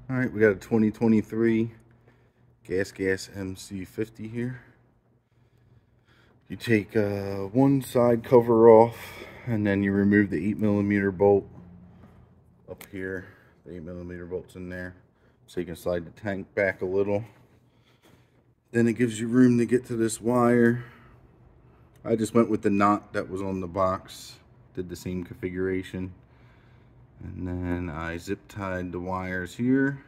Alright, we got a 2023 GasGas MC50 here. You take one side cover off, and then you remove the 8mm bolt up here. The 8mm bolt's in there, so you can slide the tank back a little. Then it gives you room to get to this wire. I just went with the knot that was on the box, did the same configuration. And then I zip tied the wires here,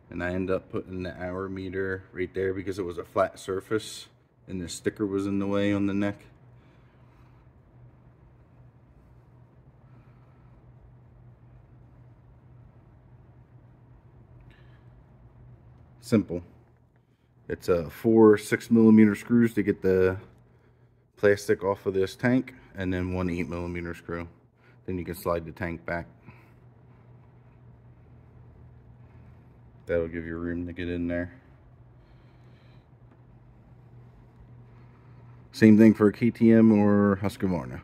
and I end up putting the hour meter right there because it was a flat surface and the sticker was in the way on the neck. Simple. It's 4 6mm screws to get the plastic off of this tank, and then one 8mm screw. Then you can slide the tank back. That'll give you room to get in there. Same thing for a KTM or Husqvarna.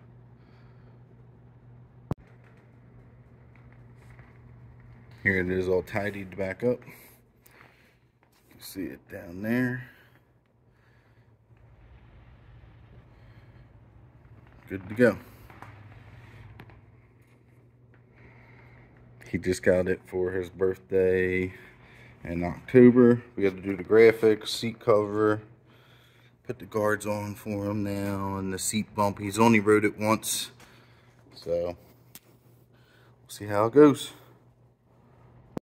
Here it is all tidied back up. You can see it down there. Good to go. He just got it for his birthday in October. We got to do the graphics, seat cover, put the guards on for him now, and the seat bump. He's only rode it once, so we'll see how it goes.